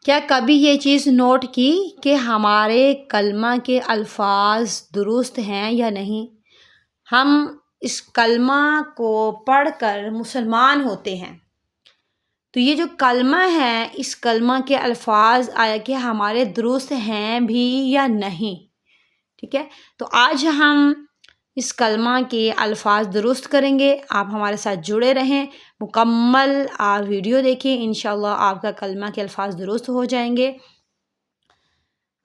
کیا کبھی یہ چیز نوٹ کی کہ ہمارے کلمہ کے الفاظ درست ہیں یا نہیں؟ ہم اس کلمہ کو پڑھ کر مسلمان ہوتے ہیں، تو یہ جو کلمہ ہے اس کلمہ کے الفاظ آیا کہ ہمارے درست ہیں بھی یا نہیں، ٹھیک ہے؟ تو آج ہم اس کلمہ کے الفاظ درست کریں گے۔ آپ ہمارے ساتھ جڑے رہیں، مکمل آپ ویڈیو دیکھیں، انشاءاللہ آپ کا کلمہ کے الفاظ درست ہو جائیں گے۔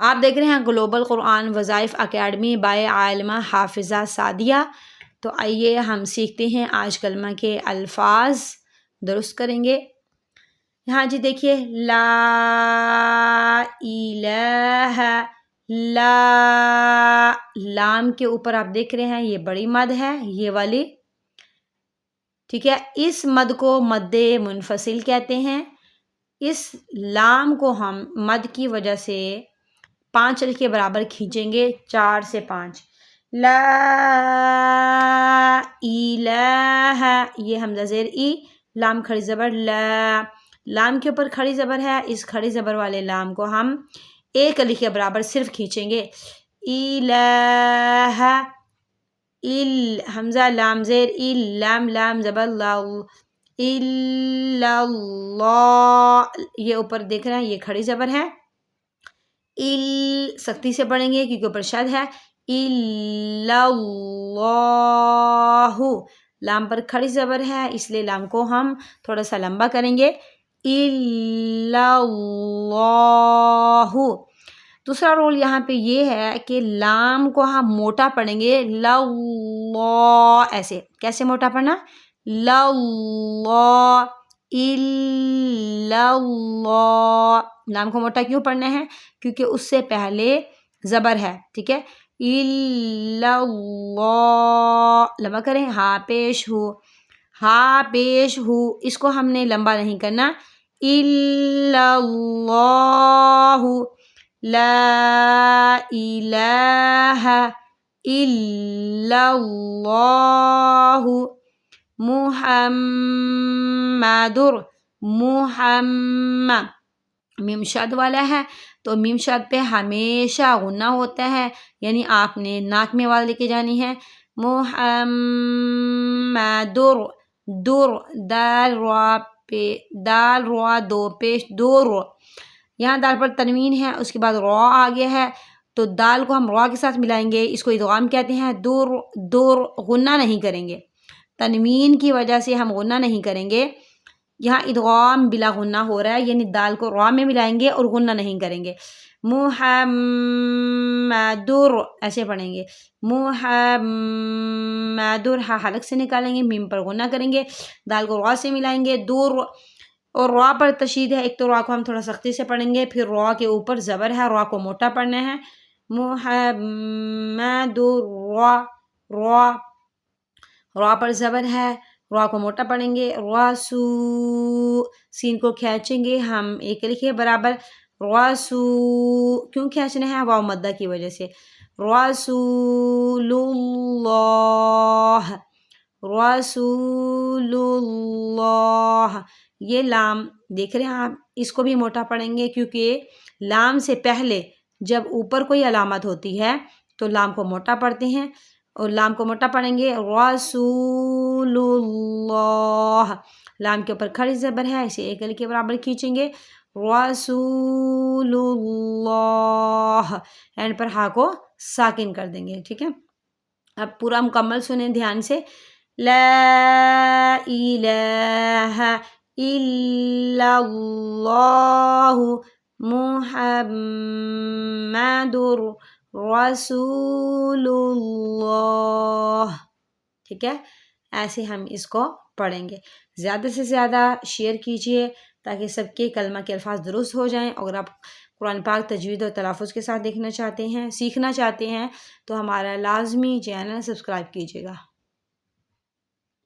آپ دیکھ رہے ہیں گلوبل قرآن وظائف اکیڈمی بائے عالمہ حافظہ سعدیہ۔ تو آئیے ہم سیکھتے ہیں آج کلمہ کے الفاظ درست کریں گے۔ یہاں جی دیکھیے، لا الہ، لا، لام کے اوپر آپ دیکھ رہے ہیں یہ بڑی مد ہے، یہ والی، ٹھیک ہے؟ اس مد کو مد منفصل کہتے ہیں۔ اس لام کو ہم مد کی وجہ سے 5 کے برابر کھینچیں گے، 4 سے 5۔ لا الہ، یہ حمزہ زیر ای، لام کھڑی زبر لا، لام کے اوپر کھڑی زبر ہے، اس کھڑی زبر والے لام کو ہم 1 کے برابر صرف کھینچیں گے۔ الہ، حمزہ لام زیر ای، لام لام زبر لاؤ، الا اللہ، یہ اوپر دیکھ رہے ہیں یہ کھڑی زبر ہے، سختی سے پڑھیں گے کیونکہ اوپر شد ہے، الا اللہ، لام پر کھڑی زبر ہے اس لیے لام کو ہم تھوڑا سا لمبا کریں گے، الا اللہ۔ دوسرا رول یہاں پہ یہ ہے کہ لام کو ہم موٹا پڑھیں گے، لا، ایسے، کیسے موٹا پڑھنا؟ لا، الا اللہ، لام کو موٹا کیوں پڑھنا ہے؟ کیونکہ اس سے پہلے زبر ہے، ٹھیک ہے؟ الا اللہ، لمبا کریں، ہاں پیش ہو، ہاں پیش ہو، اس کو ہم نے لمبا نہیں کرنا، الا اللہ، لا الہ الا اللہ، محمد، محمد، میم شد والا ہے تو میم شد پہ ہمیشہ غنہ ہوتا ہے، یعنی آپ نے ناک میں آواز لے کے جانی ہے، محمد، در، دال را پہ، دال را دو پیش، دور، یہاں دال پر تنوین ہے، اس کے بعد را آگے ہے تو دال کو ہم را کے ساتھ ملائیں گے، اس کو ادغام کہتے ہیں، دور، دور، غنہ نہیں کریں گے، تنوین کی وجہ سے ہم غنہ نہیں کریں گے، یہاں ادغام بلا غنہ ہو رہا ہے، یعنی دال کو را میں ملائیں گے اور غنہ نہیں کریں گے، محمدر، ایسے پڑھیں گے، محمدر، ہاں حلق سے نکالیں گے، میم پر غنہ کریں گے، دال کو را سے ملائیں گے، دور، اور را پر تشدید ہے، ایک تو را کو ہم تھوڑا سختی سے پڑھیں گے، پھر را کے اوپر زبر ہے، را کو موٹا پڑھنا ہے، محمدر، را، را، را پر زبر ہے، را کو موٹا پڑھیں گے، راسو، سین کو کھینچیں گے ہم 1 کے برابر، راسو، کیوں کھینچنا ہے؟ واو مدہ کی وجہ سے، رسول اللہ، رسول اللہ، یہ لام دیکھ رہے ہیں آپ، اس کو بھی موٹا پڑھیں گے کیونکہ لام سے پہلے جب اوپر کوئی علامت ہوتی ہے تو لام کو موٹا پڑھتے ہیں، اور لام کو موٹا پڑھیں گے، رسول اللہ، لام کے اوپر کھڑی زبر ہے، اسے 1 کے برابر کھینچیں گے، رسول اللہ، اینڈ پر ہا کو ساکن کر دیں گے، ٹھیک ہے؟ اب پورا مکمل سنیں دھیان سے، لا الہ الا اللہ محمدر رسول اللہ، ٹھیک ہے؟ ایسے ہم اس کو پڑھیں گے۔ زیادہ سے زیادہ شیئر کیجئے تاکہ سب کے کلمہ کے الفاظ درست ہو جائیں۔ اگر آپ قرآن پاک تجوید اور تلفظ کے ساتھ دیکھنا چاہتے ہیں، سیکھنا چاہتے ہیں تو ہمارا لازمی چینل سبسکرائب کیجیے گا۔